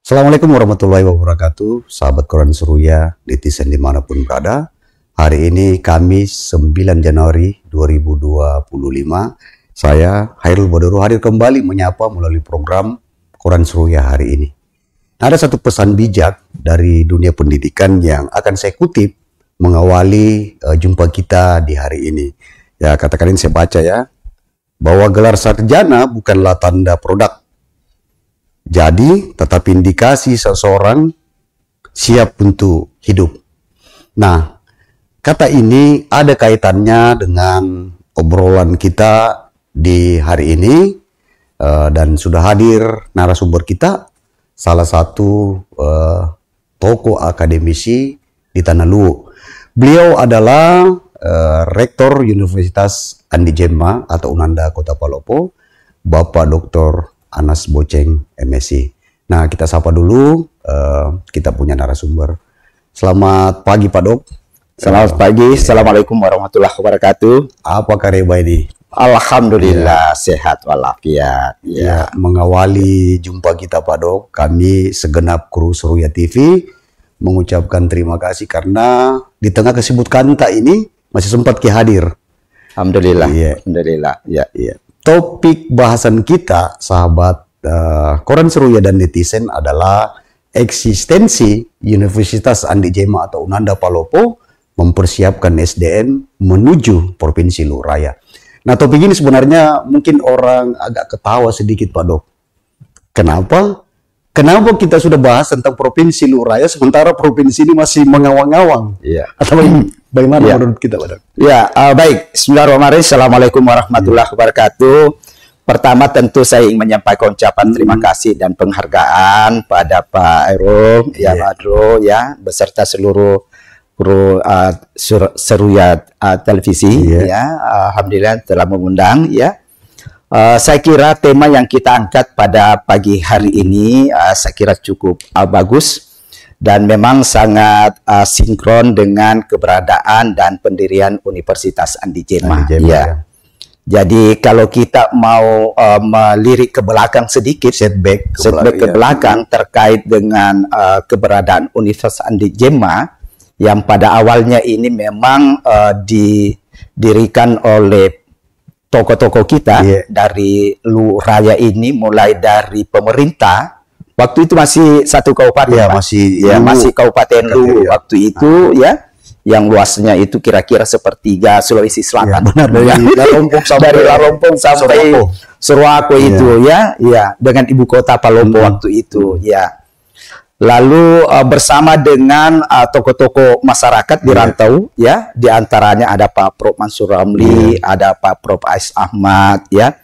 Assalamualaikum warahmatullahi wabarakatuh, sahabat Quran Seruya, netizen dimanapun berada. Hari ini Kamis 9 Januari 2025, saya Hairul Baduru hadir kembali menyapa melalui program Quran Seruya hari ini. Nah, ada satu pesan bijak dari dunia pendidikan yang akan saya kutip mengawali jumpa kita di hari ini. Ya, katakan ini saya baca ya, bahwa gelar sarjana bukanlah tanda produk. Jadi, tetapi indikasi seseorang siap untuk hidup. Nah, kata ini ada kaitannya dengan obrolan kita di hari ini, dan sudah hadir narasumber kita, salah satu tokoh akademisi di Tanah Luwu. Beliau adalah Rektor Universitas Andi Jemma atau Unanda Kota Palopo, Bapak Dr. Anas Boceng, MSc. Nah, kita sapa dulu, kita punya narasumber. Selamat pagi, Pak Dok. Selamat pagi, Assalamualaikum warahmatullahi wabarakatuh. Apa kabar ini? Alhamdulillah, sehat walafiat. Ya, mengawali jumpa kita, Pak Dok, kami segenap kru Seruya TV mengucapkan terima kasih karena di tengah kesibukan tak ini masih sempat hadir. Alhamdulillah, Iya. Alhamdulillah. Ya. Iya. Topik bahasan kita, sahabat Quran Seruya dan netizen, adalah eksistensi Universitas Andi Jemma atau Unanda Palopo mempersiapkan SDM menuju Provinsi Luwu Raya. Nah, topik ini sebenarnya mungkin orang agak ketawa sedikit, Pak Dok. Kenapa? Kenapa kita sudah bahas tentang Provinsi Luwu Raya sementara provinsi ini masih mengawang-awang? Iya. Atau bagaimana menurut kita, Pak Dok? Ya, baik. Bismillahirrahmanirrahim. Assalamualaikum warahmatullahi wabarakatuh. Pertama tentu saya ingin menyampaikan ucapan terima kasih dan penghargaan pada Pak Hairul, ya Badro, ya, beserta seluruh kru Seruya televisi, ya. Alhamdulillah telah mengundang, ya. Saya kira tema yang kita angkat pada pagi hari ini saya kira cukup bagus dan memang sangat sinkron dengan keberadaan dan pendirian Universitas Andi Jemma. Ya. Jadi kalau kita mau melirik ke belakang sedikit, setback ke belakang terkait dengan keberadaan Universitas Andi Jemma yang pada awalnya ini memang didirikan oleh tokoh-tokoh kita dari Luwu Raya ini, mulai dari pemerintah waktu itu masih satu kabupaten, masih Kabupaten Luwu waktu itu, ya, yang luasnya itu kira-kira sepertiga Sulawesi Selatan, dari Larompong sampai Surwako itu, ya, dengan ibu kota Palopo waktu itu, ya. Lalu bersama dengan tokoh-tokoh masyarakat di rantau, ya, diantaranya ada Pak Prof Mansur Ramli, ada Pak Prof Ais Ahmad, ya,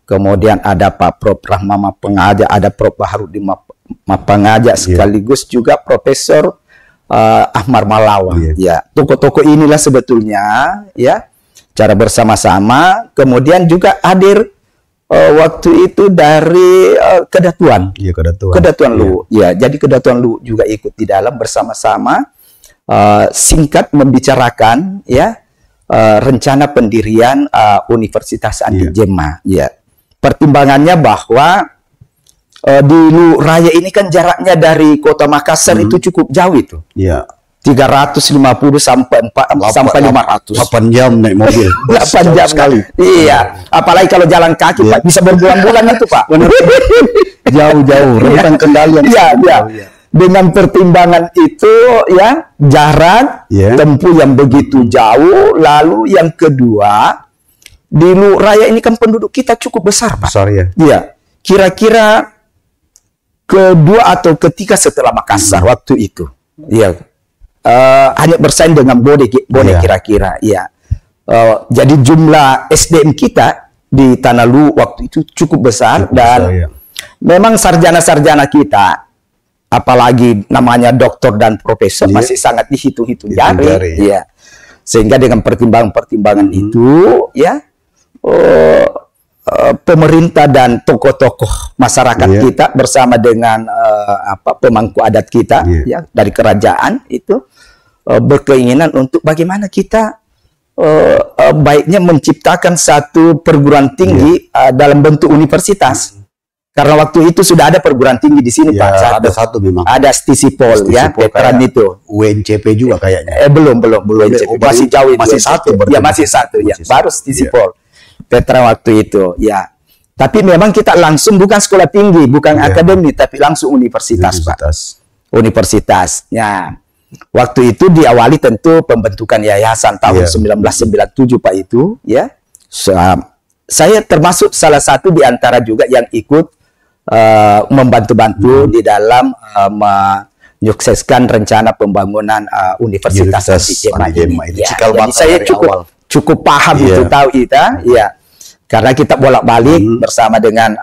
kemudian ada Pak Prof Rahmama Pengaja, ada Prof Baharudin Mapangaja, sekaligus juga Profesor Ahmar Malawa, ya. Tokoh-tokoh inilah sebetulnya, ya, cara bersama-sama, kemudian juga hadir waktu itu dari Kedatuan, Kedatuan Luwu, ya. Jadi Kedatuan Luwu juga ikut di dalam bersama-sama, singkat membicarakan, ya, rencana pendirian Universitas Andi Jemma, ya. Pertimbangannya bahwa di Luwu Raya ini kan jaraknya dari Kota Makassar itu cukup jauh itu, 350 sampai 500. 8 jam naik mobil. 8 jam sekali. Iya. Apalagi kalau jalan kaki, Pak, bisa berbulan-bulan itu, Pak. Jauh-jauh, rentang kendalian. Iya. Dengan pertimbangan itu, ya, jarak tempuh yang begitu jauh. Lalu yang kedua, di Luwu Raya ini kan penduduk kita cukup besar, Pak. Besar, ya. Iya. Kira-kira kedua atau ketiga setelah Makassar waktu itu. Iya. Hanya bersaing dengan Bone kira-kira, ya. Jadi jumlah SDM kita di Tanah Luwu waktu itu cukup besar, dan memang sarjana-sarjana kita, apalagi namanya doktor dan profesor, masih sangat dihitung-hitung jari, ya. Sehingga dengan pertimbangan-pertimbangan itu, ya, pemerintah dan tokoh-tokoh masyarakat kita bersama dengan pemangku adat kita, ya, dari kerajaan itu berkeinginan untuk bagaimana kita baiknya menciptakan satu perguruan tinggi dalam bentuk universitas. Karena waktu itu sudah ada perguruan tinggi di sini, Pak. Ya, ada satu memang. Ada Stisipol ya, veteran itu. UNCP juga kayaknya. Belum UNCP. Masih jauh itu. Masih satu ya, masih satu ya. Baru Stisipol. Veteran waktu itu, ya. Tapi memang kita langsung bukan sekolah tinggi, bukan akademi, tapi langsung universitas, Pak. Universitas. Ya. Waktu itu diawali tentu pembentukan yayasan tahun 1997, Pak, itu, ya. Saya termasuk salah satu di antara juga yang ikut membantu-bantu di dalam menyukseskan rencana pembangunan Universitas Anti Jema ini. Ya, jadi saya cukup paham itu, tahu kita, ya, karena kita bolak-balik bersama dengan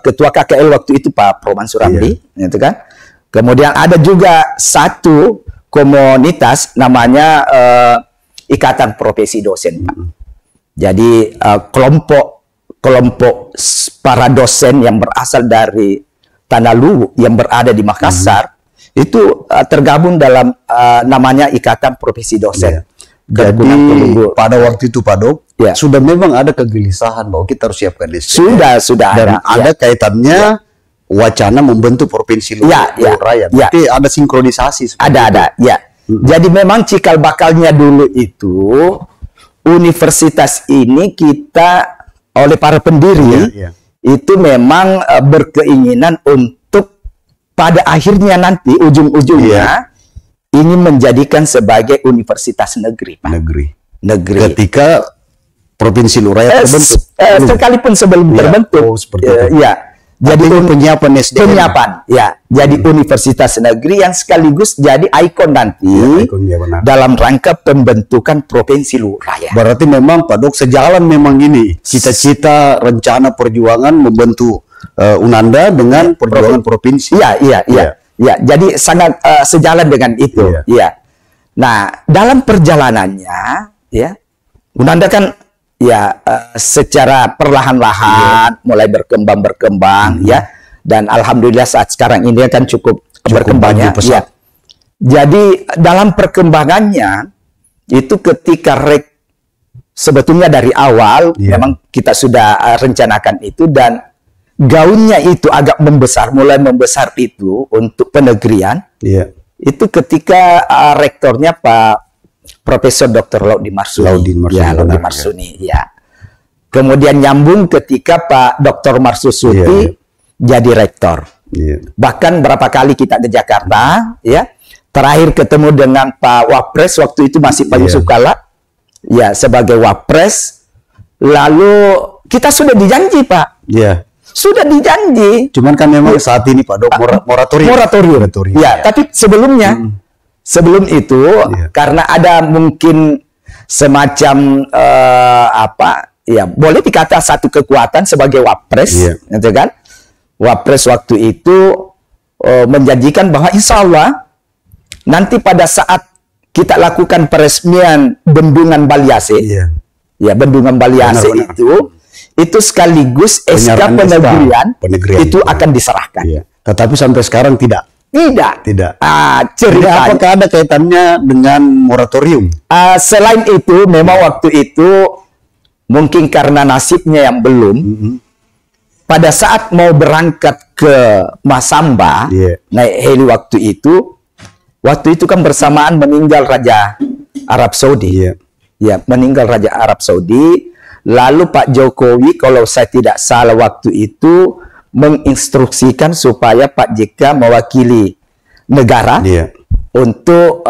Ketua KKL waktu itu Pak Proman Suramdi, gitu kan. Kemudian ada juga satu komunitas namanya Ikatan Profesi Dosen, Pak. Jadi kelompok para dosen yang berasal dari Tanah Luwu yang berada di Makassar itu tergabung dalam namanya Ikatan Profesi Dosen. Jadi pada waktu itu Pak Dok, sudah memang ada kegelisahan bahwa kita harus siapkan SDM. Sudah dan ada kaitannya wacana membentuk provinsi Luwu Raya. Berarti ada sinkronisasi. Ada. Jadi memang cikal bakalnya dulu itu universitas ini kita oleh para pendiri itu memang berkeinginan untuk pada akhirnya nanti ujung-ujungnya ingin menjadikan sebagai universitas negeri, Pak. Negeri. Ketika provinsi Luwu Raya terbentuk. Sekalipun sebelum terbentuk. Seperti itu. Jadi penyiapan SDM. Jadi universitas negeri yang sekaligus jadi ikon nanti dalam rangka pembentukan provinsi Luwu Raya. Berarti memang Pak Dok sejalan memang ini cita-cita rencana perjuangan membentuk Unanda dengan perjuangan provinsi. Iya, jadi sangat sejalan dengan itu. Nah, dalam perjalanannya, Unanda kan secara perlahan-lahan mulai berkembang, dan alhamdulillah saat sekarang ini kan cukup berkembangnya. Jadi dalam perkembangannya itu ketika sebetulnya dari awal memang kita sudah rencanakan itu, dan gaunnya itu agak mulai membesar itu untuk penegrian. Itu ketika rektornya Pak Profesor Dr. Laudi Marsuni. Kemudian nyambung ketika Pak Dr. Marsudi jadi rektor. Bahkan berapa kali kita ke Jakarta, terakhir ketemu dengan Pak Wapres waktu itu masih Pak Yusuf Kala, sebagai Wapres. Lalu kita sudah dijanji, Pak. Sudah dijanji. Cuman kan memang saat ini Pak Dok moratorium. Tapi sebelumnya. Sebelum itu, karena ada mungkin semacam boleh dikata satu kekuatan sebagai Wapres, gitu kan? Wapres waktu itu menjanjikan bahwa insya Allah nanti pada saat kita lakukan peresmian Bendungan Baliase, Bendungan Baliase itu sekaligus SK penegrian itu akan diserahkan. Tetapi sampai sekarang tidak. Tidak. Ceritanya apakah ada kaitannya dengan moratorium? Selain itu, memang waktu itu mungkin karena nasibnya yang belum. Pada saat mau berangkat ke Masamba, naik heli waktu itu kan bersamaan meninggal Raja Arab Saudi. Meninggal Raja Arab Saudi. Lalu Pak Jokowi, kalau saya tidak salah waktu itu, menginstruksikan supaya Pak JK mewakili negara untuk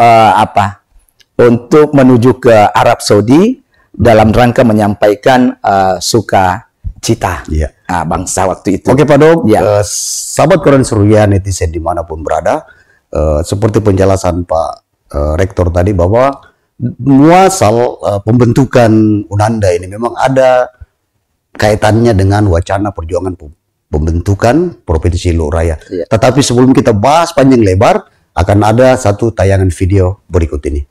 untuk menuju ke Arab Saudi dalam rangka menyampaikan sukacita bangsa waktu itu. Oke Pak Dok, sahabat Koran Seruya, netizen dimanapun berada, seperti penjelasan Pak Rektor tadi bahwa muasal pembentukan Unanda ini memang ada kaitannya dengan wacana perjuangan pembentukan Provinsi Luwu Raya. Tetapi sebelum kita bahas panjang lebar, akan ada satu tayangan video berikut ini.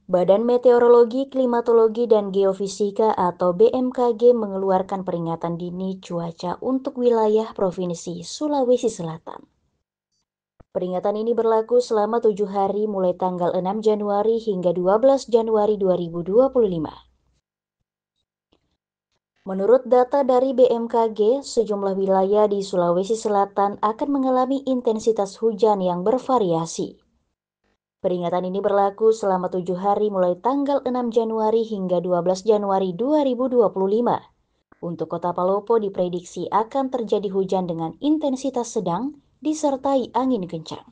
Badan Meteorologi, Klimatologi, dan Geofisika atau BMKG mengeluarkan peringatan dini cuaca untuk wilayah Provinsi Sulawesi Selatan. Peringatan ini berlaku selama 7 hari mulai tanggal 6 Januari hingga 12 Januari 2025. Menurut data dari BMKG, sejumlah wilayah di Sulawesi Selatan akan mengalami intensitas hujan yang bervariasi. Peringatan ini berlaku selama 7 hari mulai tanggal 6 Januari hingga 12 Januari 2025. Untuk Kota Palopo diprediksi akan terjadi hujan dengan intensitas sedang disertai angin kencang.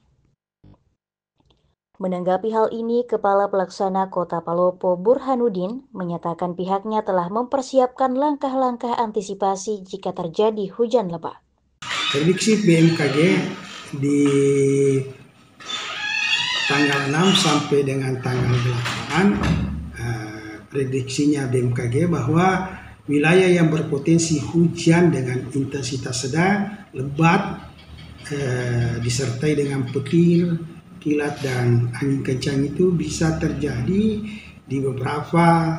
Menanggapi hal ini, Kepala Pelaksana Kota Palopo Burhanuddin menyatakan pihaknya telah mempersiapkan langkah-langkah antisipasi jika terjadi hujan lebat. Prediksi BMKG di tanggal 6 sampai dengan tanggal 8, prediksinya BMKG bahwa wilayah yang berpotensi hujan dengan intensitas sedang, lebat, disertai dengan petir, kilat dan angin kencang itu bisa terjadi di beberapa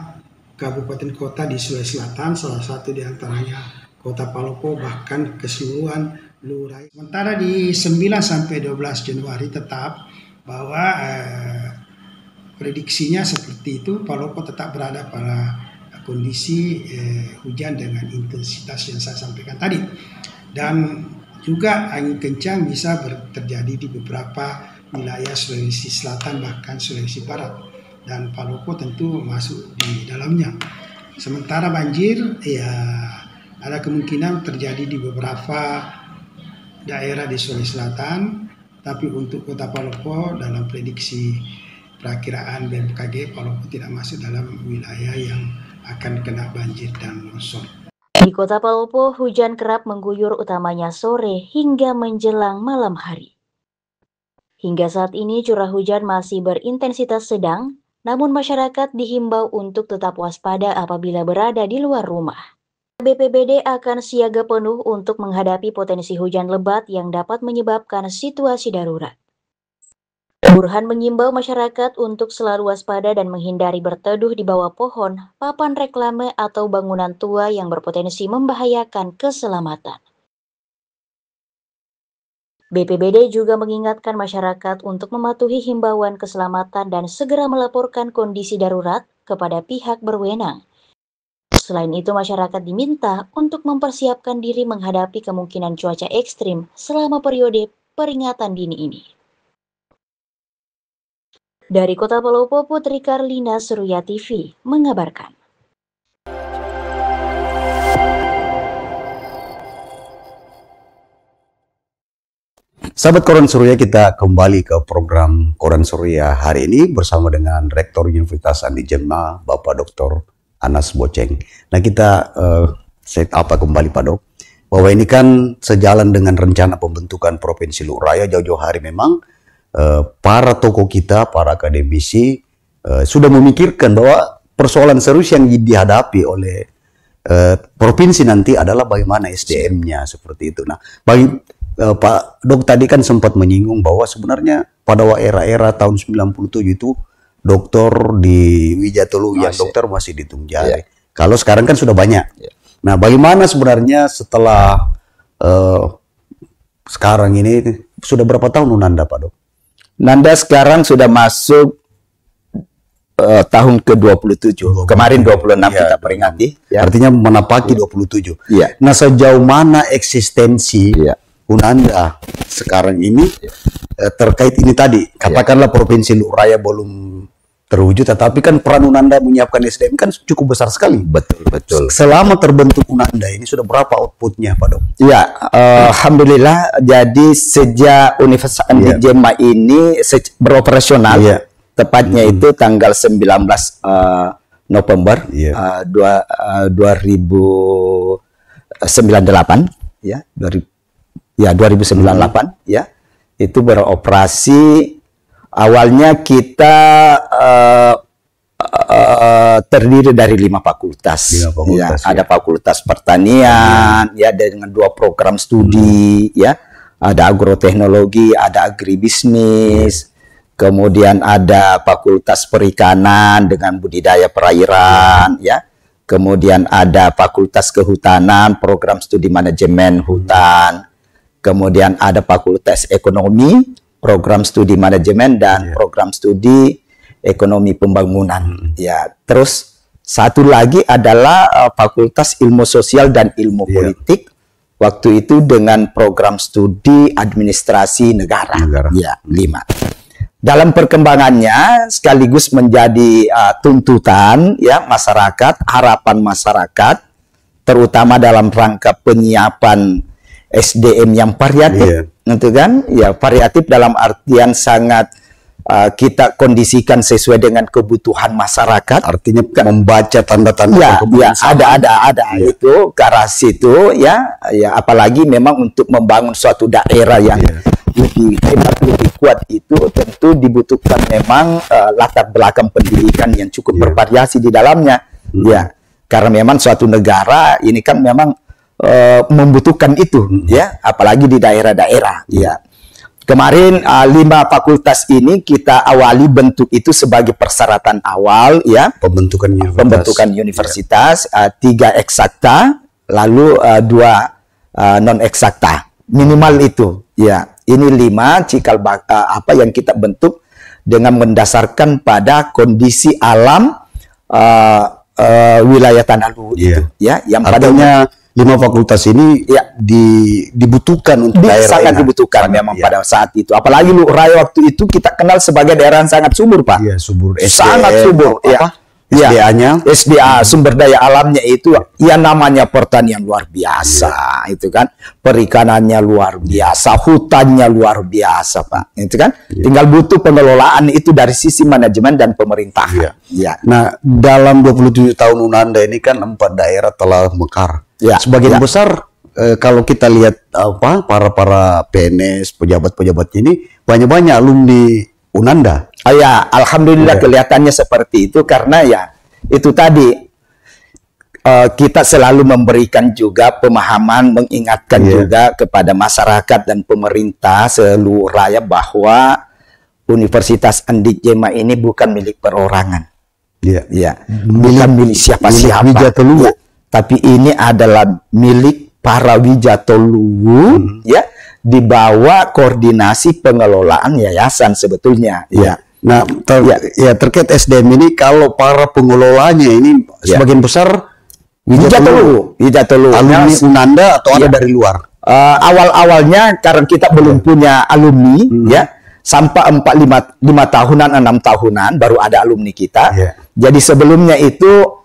kabupaten kota di Sulawesi Selatan, salah satu di antaranya Kota Palopo, bahkan keseluruhan Lurai. Sementara di 9 sampai 12 Januari tetap bahwa prediksinya seperti itu, Palopo tetap berada pada kondisi hujan dengan intensitas yang saya sampaikan tadi. Dan juga angin kencang bisa terjadi di beberapa wilayah Sulawesi Selatan bahkan Sulawesi Barat. Dan Palopo tentu masuk di dalamnya. Sementara banjir ya ada kemungkinan terjadi di beberapa daerah di Sulawesi Selatan. Tapi untuk Kota Palopo dalam prediksi perakiraan BMKG, Palopo tidak masuk dalam wilayah yang akan kena banjir dan longsor. Di Kota Palopo, hujan kerap mengguyur utamanya sore hingga menjelang malam hari. Hingga saat ini curah hujan masih berintensitas sedang, namun masyarakat dihimbau untuk tetap waspada apabila berada di luar rumah. BPBD akan siaga penuh untuk menghadapi potensi hujan lebat yang dapat menyebabkan situasi darurat. Burhan mengimbau masyarakat untuk selalu waspada dan menghindari berteduh di bawah pohon, papan reklame, atau bangunan tua yang berpotensi membahayakan keselamatan. BPBD juga mengingatkan masyarakat untuk mematuhi himbauan keselamatan dan segera melaporkan kondisi darurat kepada pihak berwenang. Selain itu, masyarakat diminta untuk mempersiapkan diri menghadapi kemungkinan cuaca ekstrim selama periode peringatan dini ini. Dari Kota Palopo, Putri Karlina, Seruya TV, mengabarkan. Sahabat Koran Seruya, kita kembali ke program Koran Seruya hari ini bersama dengan Rektor Universitas Andi Jema, Bapak Dr. Anas Boceng. Nah, kita set apa kembali Pak Dok, bahwa ini kan sejalan dengan rencana pembentukan Provinsi Lurai. Jauh-jauh hari memang para tokoh kita, para akademisi sudah memikirkan bahwa persoalan serius yang dihadapi oleh provinsi nanti adalah bagaimana SDM-nya seperti itu. Nah, bagi Pak Dok tadi kan sempat menyinggung bahwa sebenarnya pada era tahun 97 itu dokter di Wijatelu yang dokter masih dihitung jari. Kalau sekarang kan sudah banyak. Nah, bagaimana sebenarnya setelah sekarang ini sudah berapa tahun Nanda, Pak Dok? Nanda sekarang sudah masuk tahun ke-27. Kemarin 26 kita peringati. Artinya menapaki 27. Nah, sejauh mana eksistensi Unanda sekarang ini terkait ini tadi, katakanlah Provinsi Lurai belum terwujud, tetapi kan peran Unanda menyiapkan SDM kan cukup besar sekali. Betul. Selama terbentuk Unanda ini sudah berapa outputnya, Pak Dok? Ya, alhamdulillah. Jadi sejak Universitas Andi Jema ini beroperasional, tepatnya itu tanggal 19 November 2098 2098 itu beroperasi. Awalnya kita terdiri dari 5 fakultas. Ada fakultas pertanian dengan 2 program studi, ada agroteknologi, ada agribisnis, kemudian ada fakultas perikanan dengan budidaya perairan, kemudian ada fakultas kehutanan, program studi manajemen hutan, kemudian ada fakultas ekonomi, program studi manajemen, dan program studi ekonomi pembangunan. Terus Satu lagi adalah Fakultas Ilmu Sosial dan Ilmu Politik. Waktu itu dengan program studi administrasi negara. Ya, 5. Dalam perkembangannya sekaligus menjadi tuntutan ya masyarakat, harapan masyarakat, terutama dalam rangka penyiapan SDM yang variatif, gitu kan? Ya, variatif dalam artian sangat kita kondisikan sesuai dengan kebutuhan masyarakat. Artinya membaca tanda-tanda. Ya, ada itu ke arah situ ya, apalagi memang untuk membangun suatu daerah yang lebih hebat, lebih kuat itu tentu dibutuhkan memang latar belakang pendidikan yang cukup bervariasi di dalamnya. Ya, karena memang suatu negara ini kan memang membutuhkan itu ya, apalagi di daerah-daerah ya. Kemarin 5 fakultas ini kita awali bentuk itu sebagai persyaratan awal ya, pembentukan universitas, 3 eksakta, lalu 2 non eksakta, minimal itu ya. Ini 5 cikal apa yang kita bentuk dengan mendasarkan pada kondisi alam wilayah Tanah Luhur itu ya, yang artinya 5 fakultas ini dibutuhkan untuk daerah sangat dibutuhkan memang pada saat itu. Apalagi Luhur Raya waktu itu kita kenal sebagai daerah yang sangat subur, Pak. Iya, subur. Sangat subur. SDA-nya, SDA sumber daya alamnya itu ya namanya pertanian luar biasa, itu kan. Perikanannya luar biasa, hutannya luar biasa, Pak. Itu kan. Tinggal butuh pengelolaan itu dari sisi manajemen dan pemerintahan. Nah, dalam 27 tahun Unanda ini kan 4 daerah telah mekar. Sebagian besar kalau kita lihat para PNS, pejabat-pejabat ini banyak alumni Unanda. Alhamdulillah kelihatannya seperti itu karena ya itu tadi kita selalu memberikan juga pemahaman, mengingatkan juga kepada masyarakat dan pemerintah seluruh rakyat bahwa Universitas Andi Jema ini bukan milik perorangan. Bukan milik siapa-siapa. Tapi ini adalah milik para Wijatoluwu ya, di bawah koordinasi pengelolaan yayasan sebetulnya. Nah, terkait SDM ini kalau para pengelolanya ini sebagian besar Wijatoluwu, alumni Unanda atau ada dari luar? Awal-awalnya karena kita belum punya alumni ya, sampai 5 tahunan, 6 tahunan baru ada alumni kita. Jadi sebelumnya itu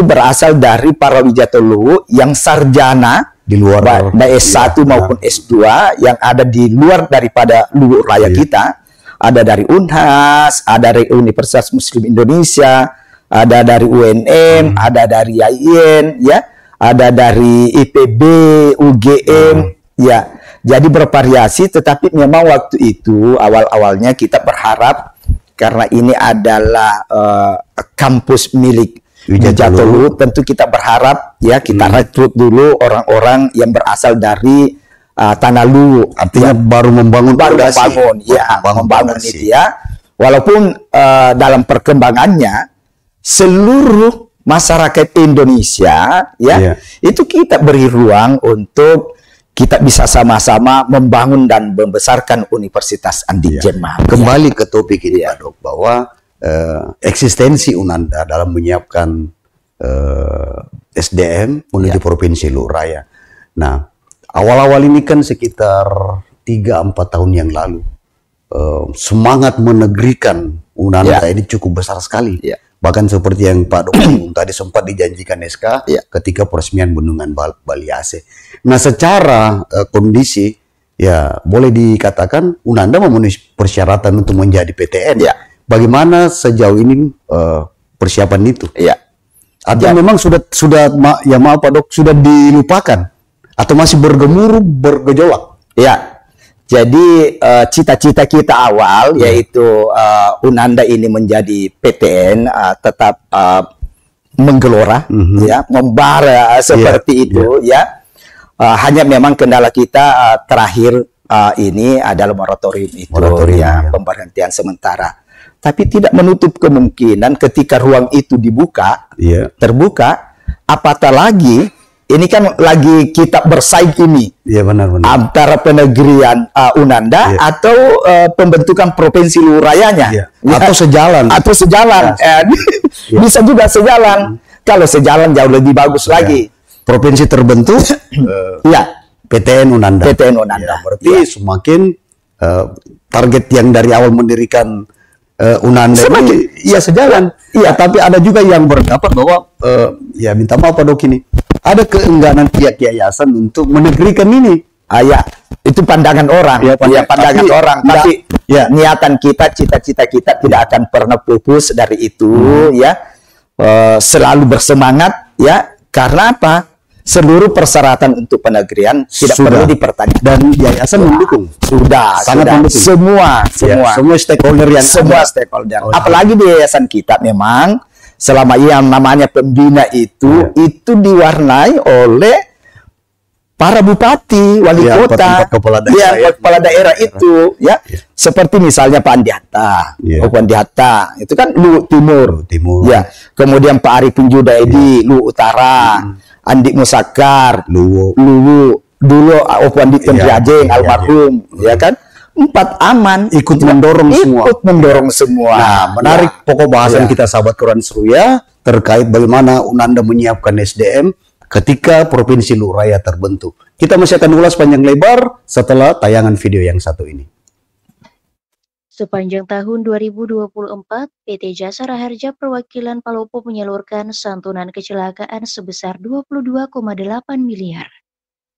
berasal dari para Wijatoluwu yang sarjana di luar, baik S1 maupun S2 yang ada di luar daripada Luhur Raya kita. Ada dari Unhas, ada dari Universitas Muslim Indonesia, ada dari UNM, ada dari IAIN, ya, ada dari IPB, UGM, ya. Jadi bervariasi, tetapi memang waktu itu awal-awalnya kita berharap karena ini adalah kampus milik Wijatoluwu, tentu kita berharap ya kita rekrut dulu orang-orang yang berasal dari Tanah Luhur, artinya baru membangun itu ya. Walaupun dalam perkembangannya seluruh masyarakat Indonesia ya itu kita beri ruang untuk kita bisa sama-sama membangun dan membesarkan Universitas Andi Jema. Kembali ke topik ini Pak Dok, bahwa eksistensi Unanda dalam menyiapkan SDM menuju Provinsi Luhur Raya. Nah, awal-awal ini kan sekitar 3-4 tahun yang lalu, semangat menegrikan Unanda ini cukup besar sekali. Bahkan seperti yang Pak Dok tadi sempat dijanjikan SK ketika peresmian Bendungan Bali AC. Nah, secara kondisi ya boleh dikatakan Unanda memenuhi persyaratan untuk menjadi PTN. Bagaimana sejauh ini persiapan itu? Artinya memang sudah maaf Pak Dok, sudah dilupakan atau masih bergemuruh, bergejolak? Jadi cita-cita kita awal yaitu Unanda ini menjadi PTN tetap menggelora, membara seperti itu, hanya memang kendala kita terakhir ini adalah moratorium itu, pemberhentian sementara. Tapi tidak menutup kemungkinan ketika ruang itu dibuka, terbuka, apatah lagi. Ini kan lagi kita bersaing ini antara penegrian Unanda atau pembentukan provinsi Luhur Rayanya, atau sejalan, bisa juga sejalan. Kalau sejalan jauh lebih bagus lagi. Provinsi terbentuk, Iya, PTN Unanda. PTN Unanda. Ya, berarti semakin target yang dari awal mendirikan Unanda Semakin- ini ya sejalan. Iya, tapi ada juga yang berpendapat bahwa ya minta maaf Pak Dok ini ada keengganan pihak yayasan untuk menegrikan ini. Ya, itu pandangan orang. Ya, Pandangan tapi- orang. Tapi ya. niatan kita, cita-cita kita tidak akan pernah pupus dari itu, ya. Selalu bersemangat, ya. Karena apa? Seluruh persyaratan untuk penegrian tidak Sudah. perlu dipertanyakan. Dan yayasan mendukung. Sangat Sangat mendukung. Semua. Semua stakeholder yang Semua ada. stakeholder. Oh, Apalagi di yayasan kita memang selama yang namanya pembina itu diwarnai oleh para bupati, wali Ya, kota, empat kepala daerah, ya. kepala daerah itu, ya. Seperti misalnya Pak Andi Hatta, Ya. Pak Andi Hatta, itu kan Luwu Timur, Timur. ya. Kemudian Pak Arifin Judaidi, Luwu Utara, Andi Musakar, Luwu. dulu Pak Andi Pendrajeng, Iya, almarhum, ya kan. 4 aman, Ikut mendorong semua. Ikut mendorong semua. Nah, menarik pokok bahasan Ya. kita sahabat Quran Seruya terkait bagaimana Unanda menyiapkan SDM ketika Provinsi Luraya terbentuk. Kita masih akan ulas panjang lebar setelah tayangan video yang satu ini. Sepanjang tahun 2024, PT Jasara Harja Perwakilan Palopo menyalurkan santunan kecelakaan sebesar 22,8 miliar.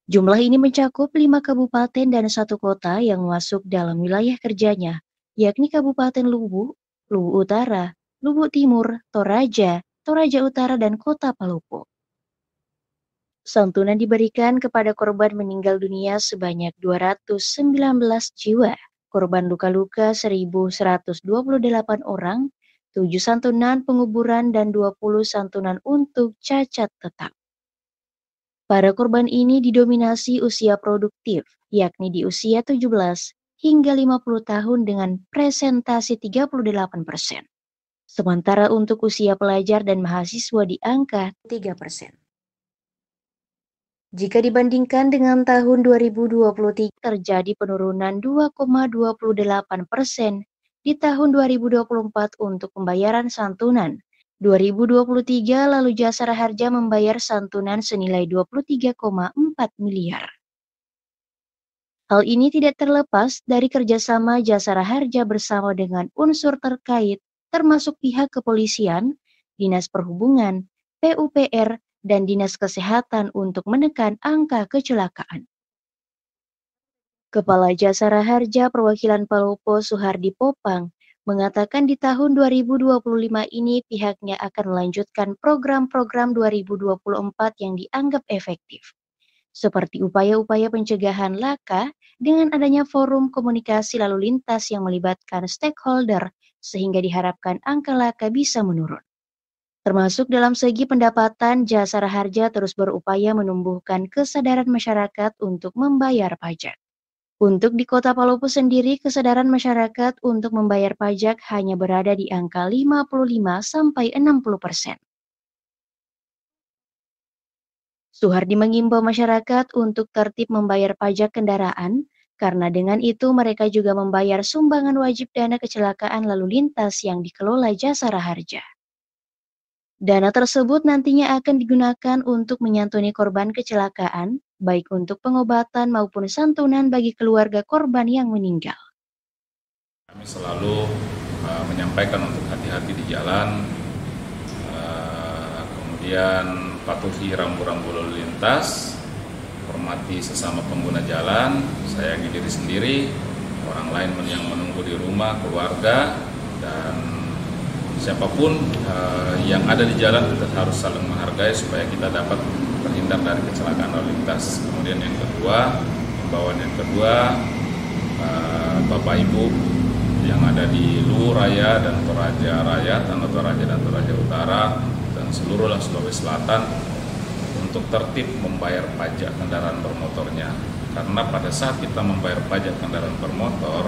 Jumlah ini mencakup 5 kabupaten dan 1 kota yang masuk dalam wilayah kerjanya, yakni Kabupaten Luwu, Luwu Utara, Luwu Timur, Toraja, Toraja Utara, dan Kota Palopo. Santunan diberikan kepada korban meninggal dunia sebanyak 219 jiwa, korban luka-luka 1.128 orang, 7 santunan penguburan, dan 20 santunan untuk cacat tetap. Para korban ini didominasi usia produktif, yakni di usia 17 hingga 50 tahun dengan presentasi 38%. Sementara untuk usia pelajar dan mahasiswa di angka 3%. Jika dibandingkan dengan tahun 2023 terjadi penurunan 2,28% di tahun 2024 untuk pembayaran santunan. 2023 lalu Jasara Harja membayar santunan senilai 23,4 miliar. Hal ini tidak terlepas dari kerjasama Jasara Harja bersama dengan unsur terkait termasuk pihak kepolisian, Dinas Perhubungan, PUPR, dan Dinas Kesehatan untuk menekan angka kecelakaan. Kepala Jasara Harja Perwakilan Palopo Suhardi Popang mengatakan di tahun 2025 ini pihaknya akan melanjutkan program-program 2024 yang dianggap efektif, seperti upaya-upaya pencegahan laka dengan adanya forum komunikasi lalu lintas yang melibatkan stakeholder sehingga diharapkan angka laka bisa menurun. Termasuk dalam segi pendapatan, Jasara Harja terus berupaya menumbuhkan kesadaran masyarakat untuk membayar pajak. Untuk di Kota Palopo sendiri, kesadaran masyarakat untuk membayar pajak hanya berada di angka 55-60%. Suhardi mengimbau masyarakat untuk tertib membayar pajak kendaraan, karena dengan itu mereka juga membayar sumbangan wajib dana kecelakaan lalu lintas yang dikelola Jasara Harja. Dana tersebut nantinya akan digunakan untuk menyantuni korban kecelakaan, baik untuk pengobatan maupun santunan bagi keluarga korban yang meninggal. Kami selalu menyampaikan untuk hati-hati di jalan, kemudian patuhi rambu-rambu lalu lintas, hormati sesama pengguna jalan, sayangi diri sendiri, orang lain yang menunggu di rumah, keluarga, dan siapapun yang ada di jalan kita harus saling menghargai supaya kita dapat terhindar dari kecelakaan lalu lintas. Kemudian yang kedua, himbauan yang kedua, Bapak Ibu yang ada di Luwu Raya dan Toraja Raya, Tanah Toraja dan Toraja Utara, dan seluruh Sulawesi Selatan untuk tertib membayar pajak kendaraan bermotornya. Karena pada saat kita membayar pajak kendaraan bermotor,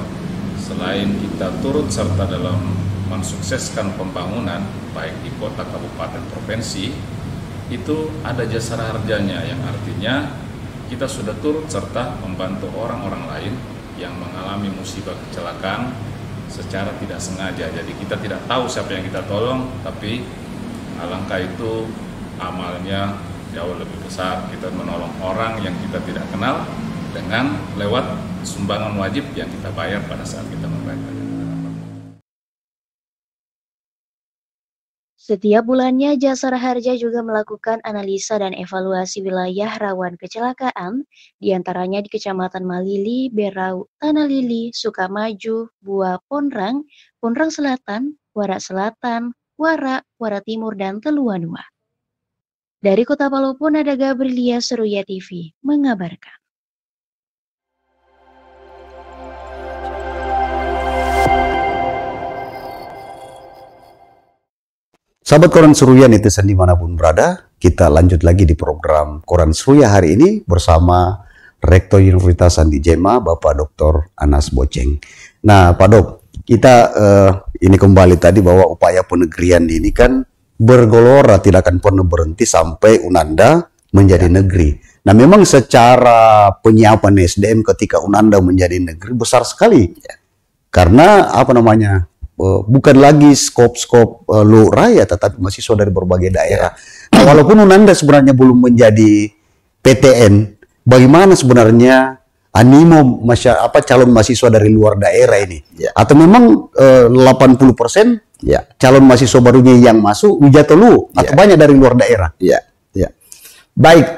selain kita turut serta dalam mensukseskan pembangunan baik di kota, kabupaten, provinsi, itu ada jasara harjanya, yang artinya kita sudah turut serta membantu orang-orang lain yang mengalami musibah kecelakaan secara tidak sengaja. Jadi kita tidak tahu siapa yang kita tolong, tapi alangkah itu amalnya jauh lebih besar. Kita menolong orang yang kita tidak kenal dengan lewat sumbangan wajib yang kita bayar pada saat kita membayar. Setiap bulannya, Jasara Harja juga melakukan analisa dan evaluasi wilayah rawan kecelakaan, diantaranya di Kecamatan Malili, Berau, Tanah Lili, Sukamaju, Bua, Ponrang, Ponrang Selatan, Wara Selatan, Wara, Wara Timur, dan Teluanua. Dari Kota Palu pun ada Gabrilia Seruya TV mengabarkan. Sahabat Koran Seruya netizen dimanapun berada, kita lanjut lagi di program Koran Seruya hari ini bersama Rektor Universitas Andi Jema, Bapak Dr. Anas Boceng. Nah, Pak Dok, kita ini kembali tadi bahwa upaya penegrian ini kan bergelora, tidak akan pernah berhenti sampai Unanda menjadi negeri. Nah, memang secara penyiapan SDM ketika Unanda menjadi negeri besar sekali, karena apa namanya? Bukan lagi skop-skop Luhur Raya, tetapi mahasiswa dari berbagai daerah. Nah, walaupun Unanda sebenarnya belum menjadi PTN, bagaimana sebenarnya animo calon mahasiswa dari luar daerah ini? Atau memang 80% calon mahasiswa barunya yang masuk Wijatelu atau banyak dari luar daerah? Baik,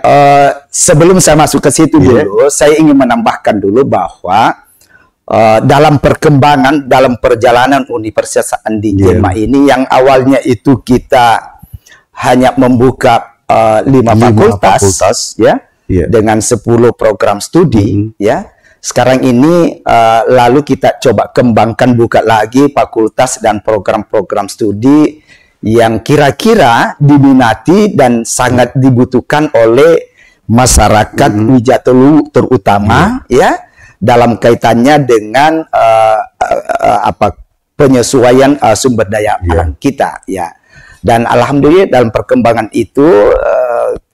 sebelum saya masuk ke situ dulu, saya ingin menambahkan dulu bahwa dalam perkembangan, dalam perjalanan Universitas Andi Jema ini, yang awalnya itu kita hanya membuka 5 fakultas dengan 10 program studi, sekarang ini lalu kita coba kembangkan, buka lagi fakultas dan program-program studi yang kira-kira diminati dan sangat dibutuhkan oleh masyarakat Wijatelu terutama, dalam kaitannya dengan penyesuaian sumber daya alam kita, dan alhamdulillah dalam perkembangan itu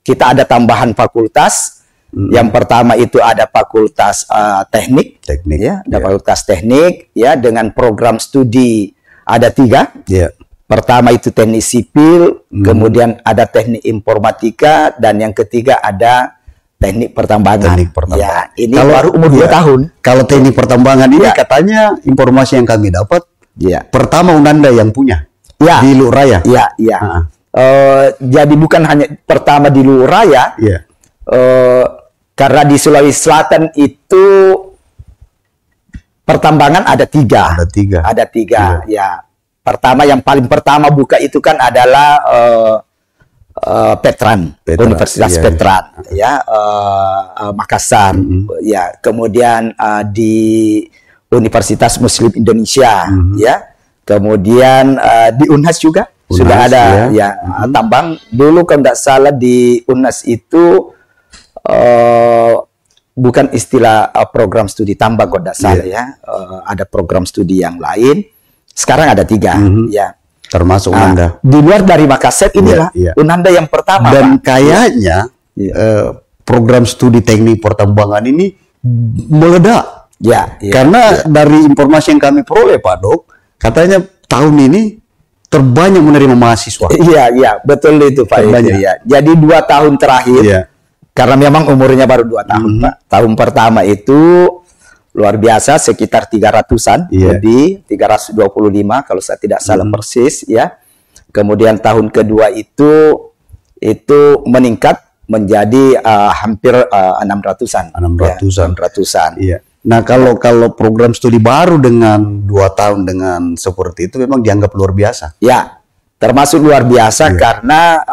kita ada tambahan fakultas. Yang pertama itu ada fakultas teknik, ada fakultas teknik dengan program studi ada 3. Pertama itu teknik sipil, kemudian ada teknik informatika, dan yang ketiga ada teknik pertambangan. Ini kalau, baru umur 2 tahun. Kalau teknik pertambangan ini katanya informasi yang kami dapat, pertama Unanda yang punya di Luhur Raya. Jadi bukan hanya pertama di Luhur Raya, karena di Sulawesi Selatan itu pertambangan ada 3. Ada 3. Pertama, yang paling pertama buka itu kan adalah Petran, Universitas Petran, Makassar, kemudian di Universitas Muslim Indonesia, kemudian di UNHAS juga sudah ada, tambang. Dulu kalau tidak salah di UNHAS itu bukan istilah program studi tambang kalau tidak salah, ada program studi yang lain. Sekarang ada 3, termasuk Unanda. Di luar dari Makassar inilah Unanda yang pertama. Dan kayaknya program studi teknik pertambangan ini meledak. Karena dari informasi yang kami peroleh, Pak Dok, katanya tahun ini terbanyak menerima mahasiswa. Betul itu Pak. Jadi 2 tahun terakhir, karena memang umurnya baru 2 tahun, Pak. Tahun pertama itu luar biasa, sekitar 300-an, jadi 325 kalau saya tidak salah persis, Kemudian tahun kedua itu meningkat menjadi hampir 600-an. 600-an. Nah, kalau program studi baru dengan 2 tahun dengan seperti itu memang dianggap luar biasa. Termasuk luar biasa karena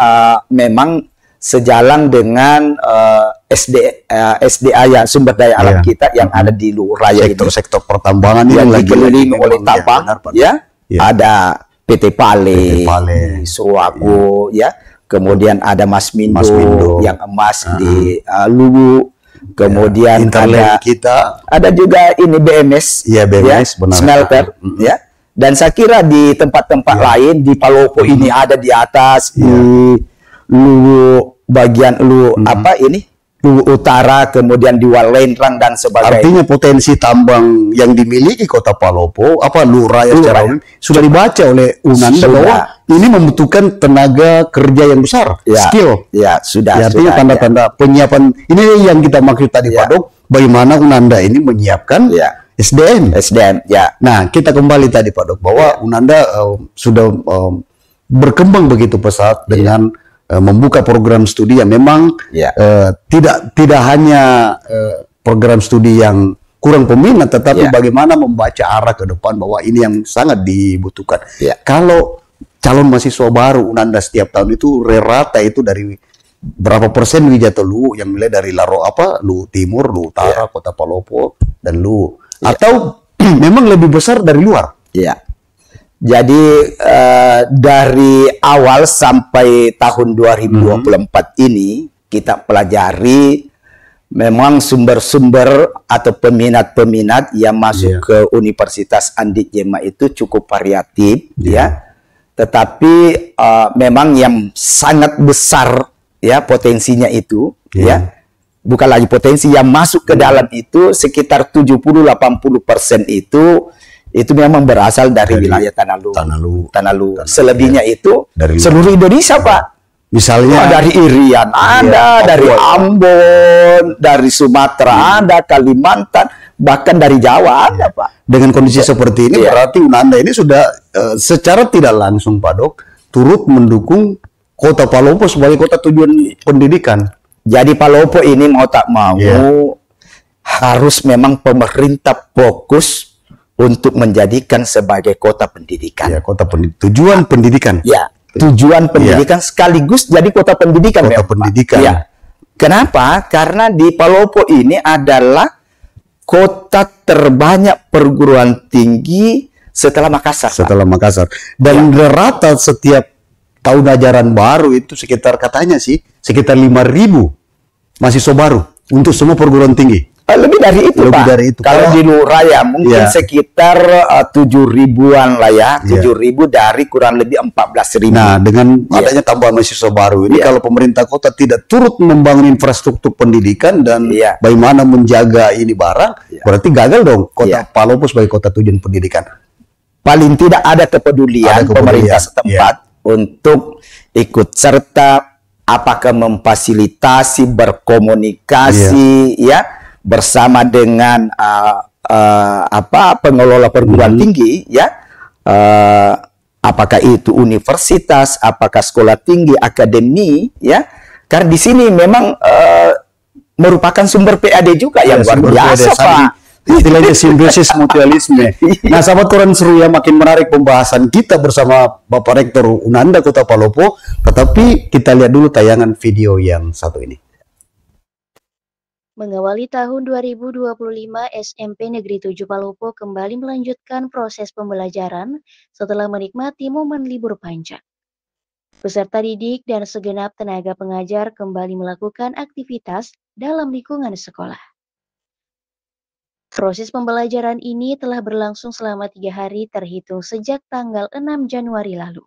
memang sejalan dengan SDA yang sumber daya alam kita yang ada di Luhur Raya, sektor pertambangan yang dikelilingi oleh tambang, ada PT Pale, Suwago, kemudian ada Masmindo yang emas di Luwu, kemudian ada juga ini BMS, smelter, dan saya kira di tempat-tempat lain di Palopo ini ada di atas di Luwu, bagian Luwu Utara, kemudian di Walendrang dan sebagainya. Artinya potensi tambang yang dimiliki Kota Palopo, Luraya secara umum sudah dibaca oleh Unanda bahwa ini membutuhkan tenaga kerja yang besar, skill. Ya, sudah. Artinya tanda-tanda penyiapan ini yang kita maksud tadi Pak Dok, bagaimana Unanda ini menyiapkan SDM. Ya. Nah, kita kembali tadi Pak Dok bahwa Unanda sudah berkembang begitu pesat dengan membuka program studi yang memang tidak hanya program studi yang kurang peminat, tetapi bagaimana membaca arah ke depan bahwa ini yang sangat dibutuhkan. Kalau calon mahasiswa baru Unanda setiap tahun itu rata itu dari berapa persen Wijata Lu yang mulai dari Lu Timur, Lu Utara, Kota Palopo dan Lu atau memang lebih besar dari luar? Jadi dari awal sampai tahun 2024 ini kita pelajari memang sumber-sumber atau peminat-peminat yang masuk ke Universitas Andi Jema itu cukup variatif tetapi memang yang sangat besar potensinya itu bukan lagi potensi yang masuk ke dalam itu sekitar 70-80% itu memang berasal dari wilayah Tanah Lu. Selebihnya itu dari seluruh Indonesia, Pak. Misalnya dari Irian ada, dari Ambon, dari Sumatera ada, Kalimantan, bahkan dari Jawa ada, Pak. Dengan kondisi seperti ini berarti Unanda ini sudah secara tidak langsung, Pak Dok, turut mendukung Kota Palopo sebagai kota tujuan pendidikan. Jadi Palopo ini mau tak mau harus memang pemerintah fokus untuk menjadikan sebagai kota pendidikan. Tujuan pendidikan. Tujuan pendidikan sekaligus jadi kota pendidikan. Kota pendidikan. Kenapa? Karena di Palopo ini adalah kota terbanyak perguruan tinggi setelah Makassar. Dan rata setiap tahun ajaran baru itu sekitar 5.000 mahasiswa baru untuk semua perguruan tinggi. Lebih dari itu, Pak. Kalau di Luraya mungkin sekitar 7.000-an lah ya, 7.000 dari kurang lebih 14.000. Nah, dengan adanya tambahan mahasiswa baru ini, kalau pemerintah kota tidak turut membangun infrastruktur pendidikan dan bagaimana menjaga ini barang, berarti gagal dong Kota Palopo sebagai kota tujuan pendidikan. Paling tidak ada kepedulian pemerintah setempat untuk ikut serta, apakah memfasilitasi, berkomunikasi, bersama dengan pengelola perguruan tinggi, apakah itu universitas, apakah sekolah tinggi, akademi, karena di sini memang merupakan sumber PAD juga yang luar biasa, Pak. Istilahnya simbiosis mutualisme. Nah, sahabat Koran Seruya, makin menarik pembahasan kita bersama Bapak Rektor Unanda Kota Palopo, tetapi kita lihat dulu tayangan video yang satu ini. Mengawali tahun 2025, SMP Negeri 7 Palopo kembali melanjutkan proses pembelajaran setelah menikmati momen libur panjang. Peserta didik dan segenap tenaga pengajar kembali melakukan aktivitas dalam lingkungan sekolah. Proses pembelajaran ini telah berlangsung selama 3 hari terhitung sejak tanggal 6 Januari lalu.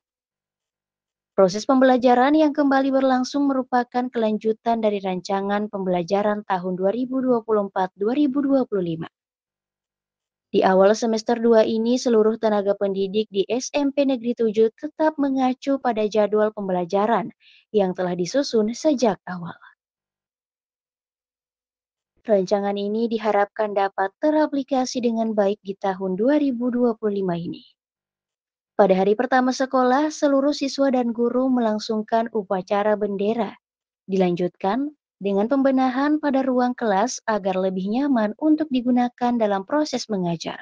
Proses pembelajaran yang kembali berlangsung merupakan kelanjutan dari rancangan pembelajaran tahun 2024-2025. Di awal semester 2 ini, seluruh tenaga pendidik di SMP Negeri 7 tetap mengacu pada jadwal pembelajaran yang telah disusun sejak awal. Rancangan ini diharapkan dapat teraplikasi dengan baik di tahun 2025 ini. Pada hari pertama sekolah, seluruh siswa dan guru melangsungkan upacara bendera. Dilanjutkan dengan pembenahan pada ruang kelas agar lebih nyaman untuk digunakan dalam proses mengajar.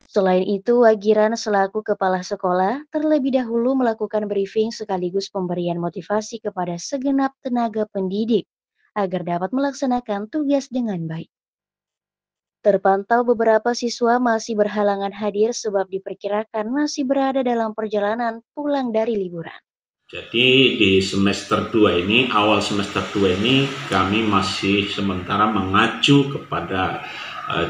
Selain itu, Wagiran selaku kepala sekolah terlebih dahulu melakukan briefing sekaligus pemberian motivasi kepada segenap tenaga pendidik agar dapat melaksanakan tugas dengan baik. Terpantau beberapa siswa masih berhalangan hadir sebab diperkirakan masih berada dalam perjalanan pulang dari liburan. Jadi di semester 2 ini, awal semester 2 ini kami masih sementara mengacu kepada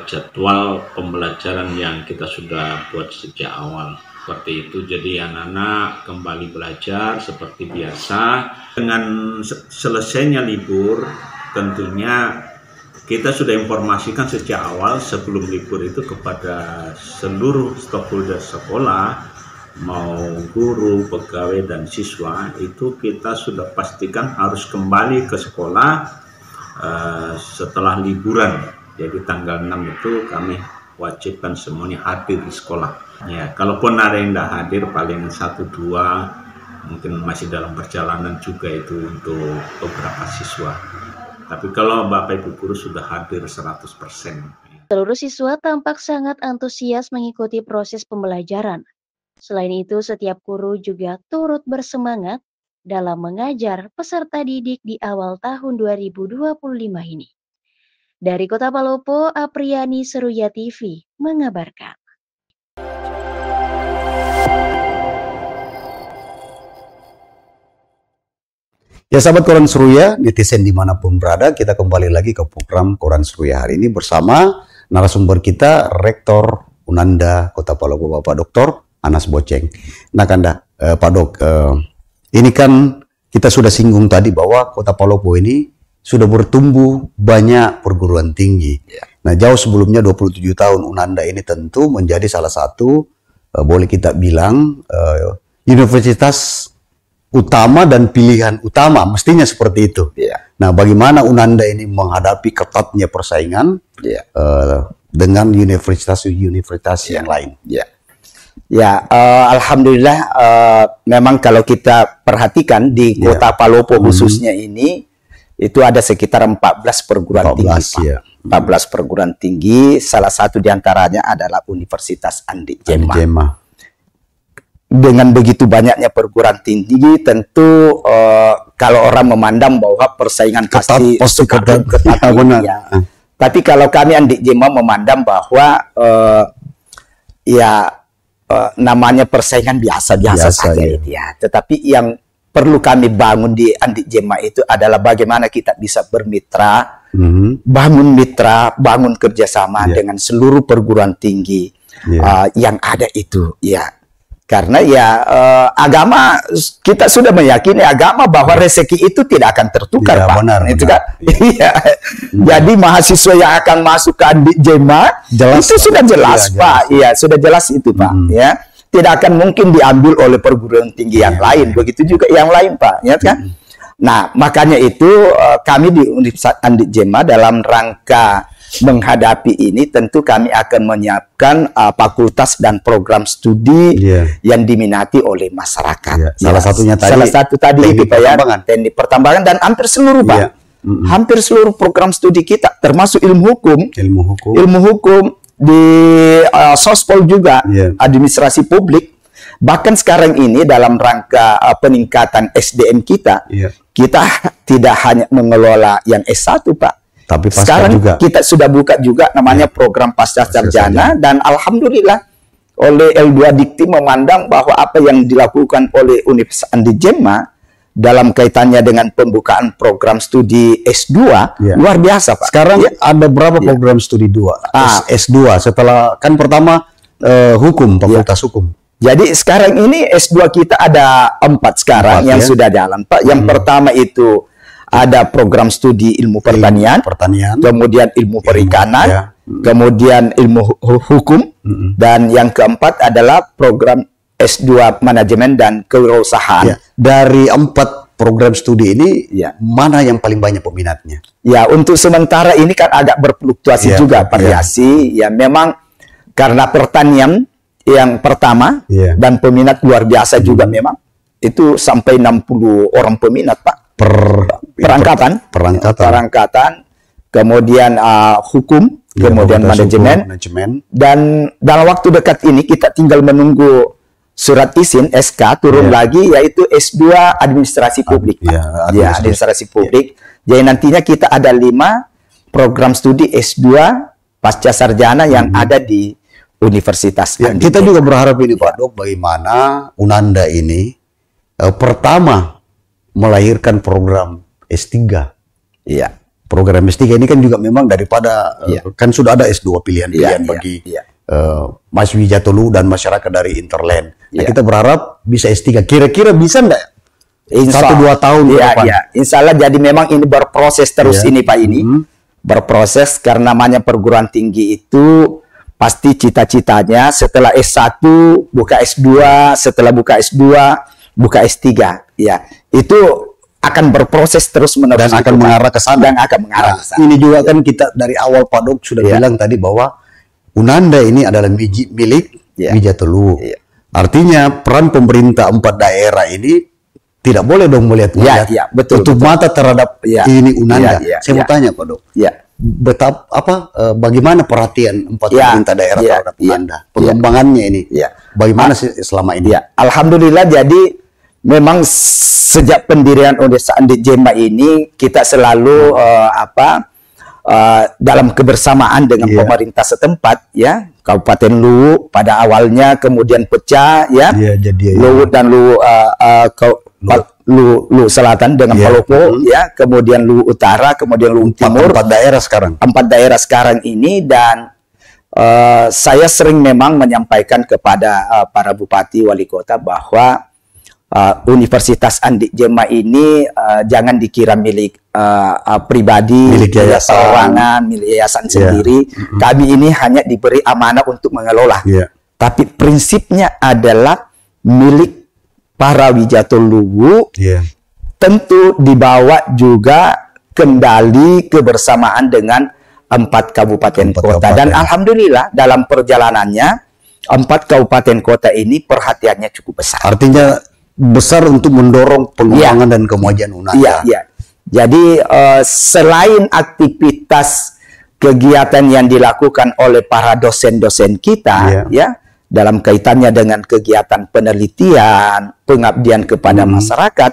jadwal pembelajaran yang kita sudah buat sejak awal. Seperti itu, jadi anak-anak kembali belajar seperti biasa. Dengan selesainya libur, tentunya kita sudah informasikan sejak awal sebelum libur itu kepada seluruh stakeholder sekolah, mau guru, pegawai, dan siswa, itu kita sudah pastikan harus kembali ke sekolah setelah liburan. Jadi tanggal 6 itu kami wajibkan semuanya hadir di sekolah. Ya, kalaupun ada yang tidak hadir, paling 1-2 mungkin masih dalam perjalanan juga itu untuk beberapa siswa. Tapi kalau Bapak Ibu guru sudah hadir 100%. Seluruh siswa tampak sangat antusias mengikuti proses pembelajaran. Selain itu, setiap guru juga turut bersemangat dalam mengajar peserta didik di awal tahun 2025 ini. Dari Kota Palopo, Apriani Seruya TV mengabarkan. Ya sahabat Koran Seruya, netizen dimanapun berada, kita kembali lagi ke program Koran Seruya hari ini bersama narasumber kita, Rektor Unanda Kota Palopo, Bapak Dr. Anas Boceng. Nah Kanda, Pak Dok, ini kan kita sudah singgung tadi bahwa Kota Palopo ini sudah bertumbuh banyak perguruan tinggi. Nah jauh sebelumnya 27 tahun Unanda ini tentu menjadi salah satu, boleh kita bilang, universitas utama dan pilihan utama, mestinya seperti itu. Nah, bagaimana Unanda ini menghadapi ketatnya persaingan dengan universitas-universitas yang lain? Alhamdulillah, memang kalau kita perhatikan di Kota Palopo khususnya ini, itu ada sekitar 14 perguruan tinggi. 14 perguruan tinggi, salah satu diantaranya adalah Universitas Andi Jema. Dengan begitu banyaknya perguruan tinggi, tentu kalau orang memandang bahwa persaingan pasti ketat. Tapi kalau kami Andi Jema memandang bahwa namanya persaingan biasa-biasa saja. Tetapi yang perlu kami bangun di Andi Jema itu adalah bagaimana kita bisa bermitra, bangun mitra, bangun kerjasama dengan seluruh perguruan tinggi yang ada itu. Karena agama, kita sudah meyakini agama bahwa rezeki itu tidak akan tertukar, Pak. Benar. Jadi mahasiswa yang akan masuk ke Andi Jema itu sudah jelas, Pak. Sudah jelas itu, Pak. Tidak akan mungkin diambil oleh perguruan tinggi yang lain. Begitu juga yang lain, Pak. Nah, makanya itu kami di Universitas Andi Jema dalam rangka menghadapi ini tentu kami akan menyiapkan fakultas dan program studi yang diminati oleh masyarakat. Salah satu tadi itu Pak ya, teknik pertambangan dan hampir seluruh Pak. Hampir seluruh program studi kita termasuk ilmu hukum di sospol juga, administrasi publik. Bahkan sekarang ini dalam rangka peningkatan SDM kita, kita tidak hanya mengelola yang S1 Pak. Tapi sekarang juga kita sudah buka juga namanya program pasca sarjana, dan alhamdulillah oleh L2 Dikti memandang bahwa apa yang dilakukan oleh Universitas Andi Jema dalam kaitannya dengan pembukaan program studi S2 luar biasa Pak. Sekarang ada berapa program studi S2 setelah kan pertama fakultas hukum. Jadi sekarang ini S2 kita ada 4 sekarang yang sudah jalan Pak. Yang pertama itu ada program studi ilmu pertanian, kemudian ilmu perikanan, kemudian ilmu hukum, dan yang keempat adalah program S2 manajemen dan kewirausahaan. Dari 4 program studi ini, mana yang paling banyak peminatnya? Untuk sementara ini kan agak berfluktuasi juga, variasi. Memang karena pertanian yang pertama dan peminat luar biasa juga memang. Itu sampai 60 orang peminat Pak. Perangkatan, kemudian hukum, kemudian manajemen, dan dalam waktu dekat ini kita tinggal menunggu surat izin SK turun lagi, yaitu S2 administrasi publik. Administrasi publik. Jadi nantinya kita ada 5 program studi S2 pasca sarjana yang ada di Universitas. Kita juga berharap ini Pak Dok, bagaimana Unanda ini pertama melahirkan program S3. Program S3 ini kan juga memang daripada kan sudah ada S2 pilihan-pilihan bagi Mas Wijatolu dan masyarakat dari Interland. Nah, Ya. kita berharap bisa S3. Kira-kira bisa enggak? Insya 1-2 tahun ke ya, depan. ya. Insya Allah, jadi memang ini berproses terus Ya. ini Pak ini. Berproses karena namanya perguruan tinggi itu pasti cita-citanya setelah S1 buka S2, setelah buka S2 buka S3. Ya, itu akan berproses terus menerus Dan akan mengarah ke sana. Dan akan mengarah ke sana. Ini juga kan kita dari awal Pak Dok sudah Ya. bilang tadi bahwa Unanda ini adalah milik Ya. Wijatelu. Ya. Artinya peran pemerintah 4 daerah ini tidak boleh dong melihat Ya, betul, tutup betul. mata terhadap Ya. ini Unanda. Ya, ya, Saya mau ya. tanya Pak Dok, Ya. bagaimana perhatian 4 Ya, pemerintah daerah ya, terhadap ya, Unanda? Pengembangannya ini, Ya. bagaimana sih selama ini? Ya, alhamdulillah, jadi memang sejak pendirian Universitas Andi Jema ini kita selalu dalam kebersamaan dengan Iya. pemerintah setempat, ya, Kabupaten Luwu pada awalnya, kemudian pecah, ya, Iya, jadi Luwu dan Luwu Selatan dengan Iya. Palopo, ya, kemudian Luwu Utara, kemudian Luwu Timur, 4 daerah sekarang. 4 daerah sekarang ini. Dan saya sering memang menyampaikan kepada para bupati wali kota bahwa Universitas Andi Jema ini jangan dikira milik pribadi, Milik yayasan. perorangan, milik yayasan sendiri. Kami ini hanya diberi amanah untuk mengelola. Iya. Tapi prinsipnya adalah milik para Wijatolu, Iya. tentu dibawa juga kendali kebersamaan dengan 4 kabupaten kota. Dan alhamdulillah dalam perjalanannya 4 kabupaten kota ini perhatiannya cukup besar. Artinya besar untuk mendorong pengembangan dan kemajuan Unanda. Iya, iya. Jadi selain aktivitas kegiatan yang dilakukan oleh para dosen-dosen kita, ya, dalam kaitannya dengan kegiatan penelitian, pengabdian kepada masyarakat,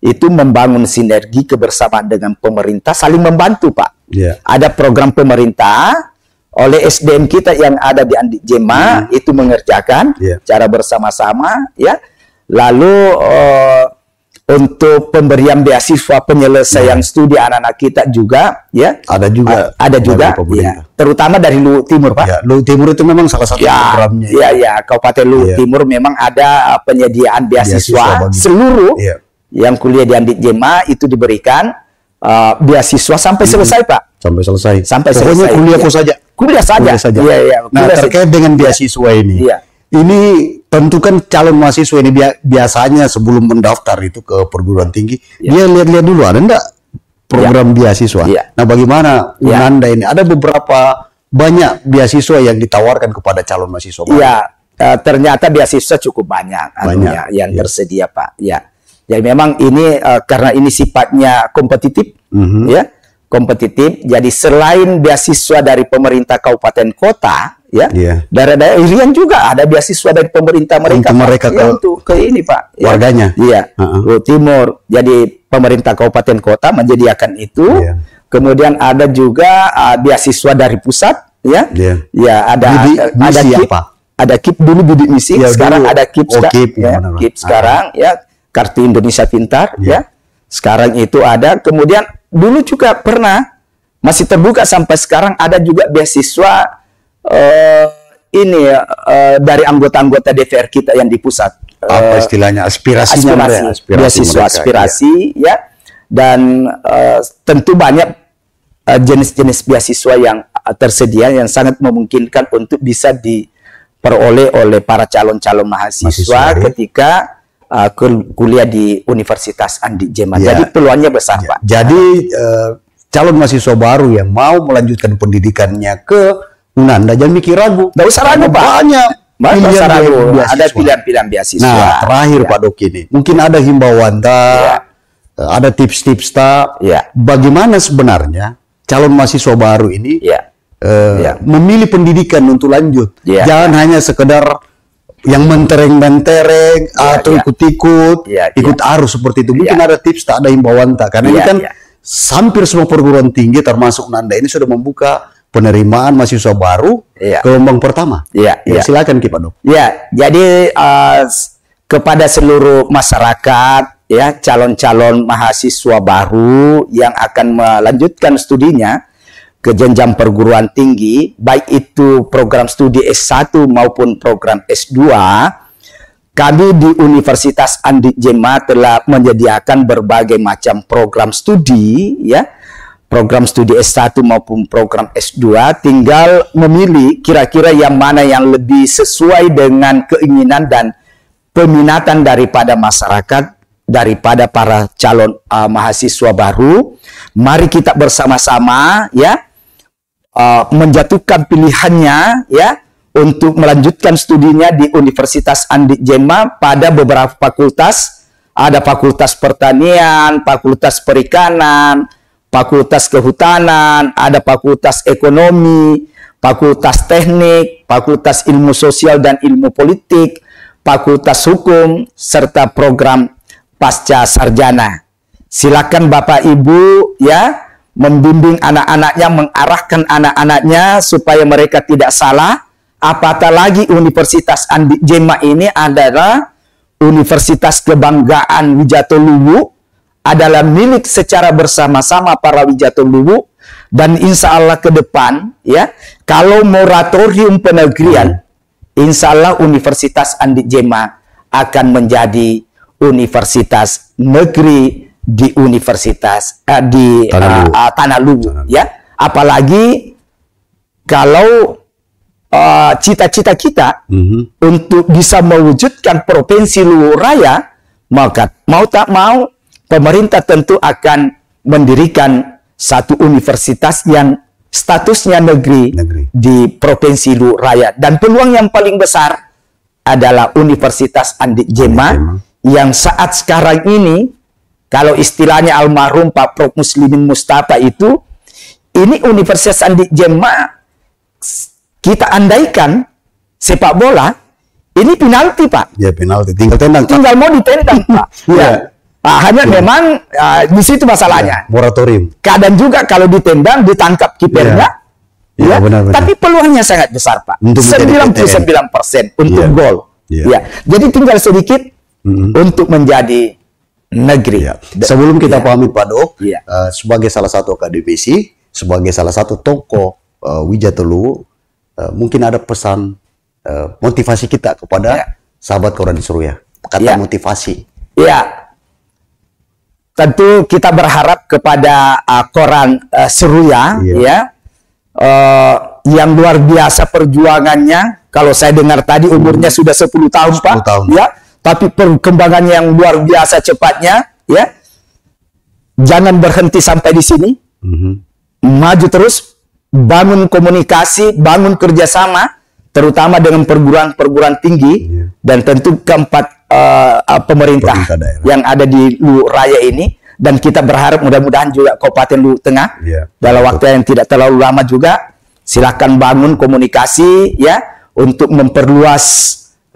itu membangun sinergi kebersamaan dengan pemerintah, saling membantu, Pak. Iya. Ada program pemerintah oleh SDM kita yang ada di Andi Jema, itu mengerjakan cara bersama-sama, ya. Lalu untuk pemberian beasiswa penyelesaian studi anak-anak kita juga, ya, ada juga, ya, terutama dari Luwu Timur, Pak. Ya, Luwu Timur itu memang salah satu programnya. Ya, ya, Kabupaten Luwu Timur memang ada penyediaan beasiswa seluruh yang kuliah di Andi Jema itu diberikan beasiswa sampai selesai, Pak. Sampai selesai. Sampai Pokoknya selesai. kuliah saja. Kuliah saja. Iya, iya. Nah, terkait dengan beasiswa ini. Iya. Ini tentu kan calon mahasiswa ini biasanya sebelum mendaftar itu ke perguruan tinggi, dia lihat-lihat dulu ada enggak program beasiswa. Nah, bagaimana Unanda ini? Ada beberapa banyak beasiswa yang ditawarkan kepada calon mahasiswa. Iya, ternyata beasiswa cukup banyak yang tersedia, Pak. Ya. Jadi memang ini karena ini sifatnya kompetitif, ya, kompetitif. Jadi selain beasiswa dari pemerintah kabupaten kota, ya, daerah-daerah Irian juga ada beasiswa dari pemerintah mereka, untuk mereka untuk ke ini, Pak, warganya. Iya, Luwu Timur. Jadi pemerintah kabupaten kota menyediakan itu. Kemudian ada juga beasiswa dari pusat, ya, ya, ada KIP, ada KIP dulu bidik misi, sekarang ada KIP, KIP sekarang, ya, Kartu Indonesia Pintar, ya, sekarang itu ada. Kemudian dulu juga pernah masih terbuka sampai sekarang ada juga beasiswa dari anggota-anggota DPR kita yang di pusat. Apa istilahnya? Aspirasi, beasiswa aspirasi, ya. Dan tentu banyak jenis-jenis beasiswa yang tersedia yang sangat memungkinkan untuk bisa diperoleh oleh para calon-calon mahasiswa ketika kuliah di Universitas Andi Jema. Jadi peluangnya besar, Pak. Jadi calon mahasiswa baru yang mau melanjutkan pendidikannya ke Unanda jangan mikir ragu. Nggak usah ragu, Pak. Banyak pilihan ada pilihan-pilihan beasiswa. Nah, terakhir Pak Dok ini, mungkin ada himbauan ada tips-tips bagaimana sebenarnya calon mahasiswa baru ini memilih pendidikan untuk lanjut. Jangan hanya sekedar yang mentereng-mentereng atau ikut-ikut, ikut arus seperti itu. Mungkin ada tips, ada himbauan karena ini kan hampir semua perguruan tinggi termasuk Unanda ini sudah membuka penerimaan mahasiswa baru gelombang pertama. Silakan Ki Pak Dok. Ya, jadi kepada seluruh masyarakat, ya, calon-calon mahasiswa baru yang akan melanjutkan studinya, ke jenjang perguruan tinggi, baik itu program studi S1 maupun program S2, kami di Universitas Andi Jema telah menyediakan berbagai macam program studi, ya, program studi S1 maupun program S2, tinggal memilih kira-kira yang mana yang lebih sesuai dengan keinginan dan peminatan daripada masyarakat, daripada para calon mahasiswa baru. Mari kita bersama-sama, ya, menjatuhkan pilihannya, ya, untuk melanjutkan studinya di Universitas Andi Jema pada beberapa fakultas. Ada fakultas pertanian, fakultas perikanan, fakultas kehutanan, ada fakultas ekonomi, fakultas teknik, fakultas ilmu sosial dan ilmu politik, fakultas hukum, serta program pasca sarjana. Silakan Bapak Ibu, ya, membimbing anak-anaknya, mengarahkan anak-anaknya supaya mereka tidak salah. Apatah lagi Universitas Andi Jema ini adalah universitas kebanggaan Wijatoluwu, adalah milik secara bersama-sama para Wijatoluwu, dan insya Allah ke depan, ya, kalau moratorium penegrian, insya Allah Universitas Andi Jema akan menjadi universitas negeri di Universitas Tanah Luwu, ya. Apalagi kalau cita-cita kita untuk bisa mewujudkan Provinsi Luwu Raya, maka mau tak mau pemerintah tentu akan mendirikan satu universitas yang statusnya negeri di Provinsi Luwu Raya. Dan peluang yang paling besar adalah Universitas Andi Jema, yang saat sekarang ini, kalau istilahnya almarhum Pak Prof. Muslimin Mustafa itu, ini Universitas Andi Jema kita andaikan sepak bola, ini penalti, Pak. Ya, penalti. Tinggal tendang. Tinggal mau ditendang, Pak. Ya. Hanya memang di situ masalahnya. Ya, moratorium. Kadang juga kalau ditendang, ditangkap kipernya. Ya, benar. Tapi peluangnya sangat besar, Pak. 99% untuk gol. Ya. Jadi tinggal sedikit untuk menjadi negeri. Ya. Sebelum kita pahami Pak Dok, sebagai salah satu akademisi, sebagai salah satu tokoh Wijatoluwu, mungkin ada pesan motivasi kita kepada sahabat Koran Seruya. Kata motivasi. Ya, tentu kita berharap kepada Koran Seruya, ya, yang luar biasa perjuangannya. Kalau saya dengar tadi umurnya sudah 10 tahun, 10 Pak. Tahun. Ya, tapi perkembangannya yang luar biasa cepatnya, ya. Jangan berhenti sampai di sini. Maju terus. Bangun komunikasi, bangun kerjasama, terutama dengan perguruan-perguruan tinggi, dan tentu keempat pemerintah yang ada di Luwu Raya ini. Dan kita berharap mudah-mudahan juga Kabupaten Luwu Tengah dalam waktu yang tidak terlalu lama juga, silakan bangun komunikasi, ya, untuk memperluas,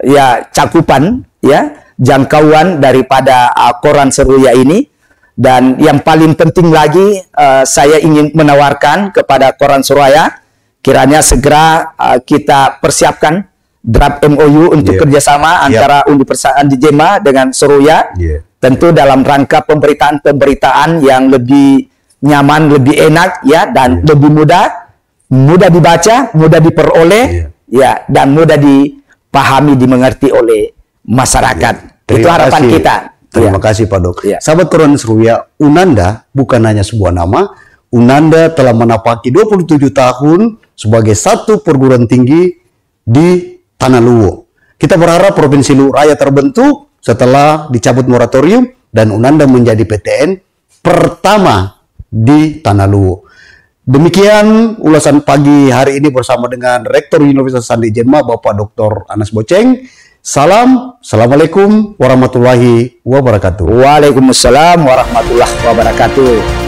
ya, cakupan, ya, jangkauan daripada Koran Seruya ini. Dan yang paling penting lagi, saya ingin menawarkan kepada Koran Seruya, kiranya segera kita persiapkan draft MOU untuk kerjasama antara Universitas Andi Jema dengan Seruya. Tentu dalam rangka pemberitaan yang lebih nyaman, lebih enak, ya, dan lebih mudah dibaca, mudah diperoleh, ya, dan mudah dipahami, dimengerti oleh masyarakat. Itu harapan kita. Terima kasih Pak Dok. Sahabat Koran Seruya, Unanda bukan hanya sebuah nama. Unanda telah menapaki 27 tahun sebagai satu perguruan tinggi di Tanah Luwu. Kita berharap Provinsi Luwu Raya terbentuk setelah dicabut moratorium dan Unanda menjadi PTN pertama di Tanah Luwu. Demikian ulasan pagi hari ini bersama dengan Rektor Universitas Andi Jema, Bapak Dr. Anas Boceng. Assalamualaikum warahmatullahi wabarakatuh. Waalaikumsalam warahmatullahi wabarakatuh.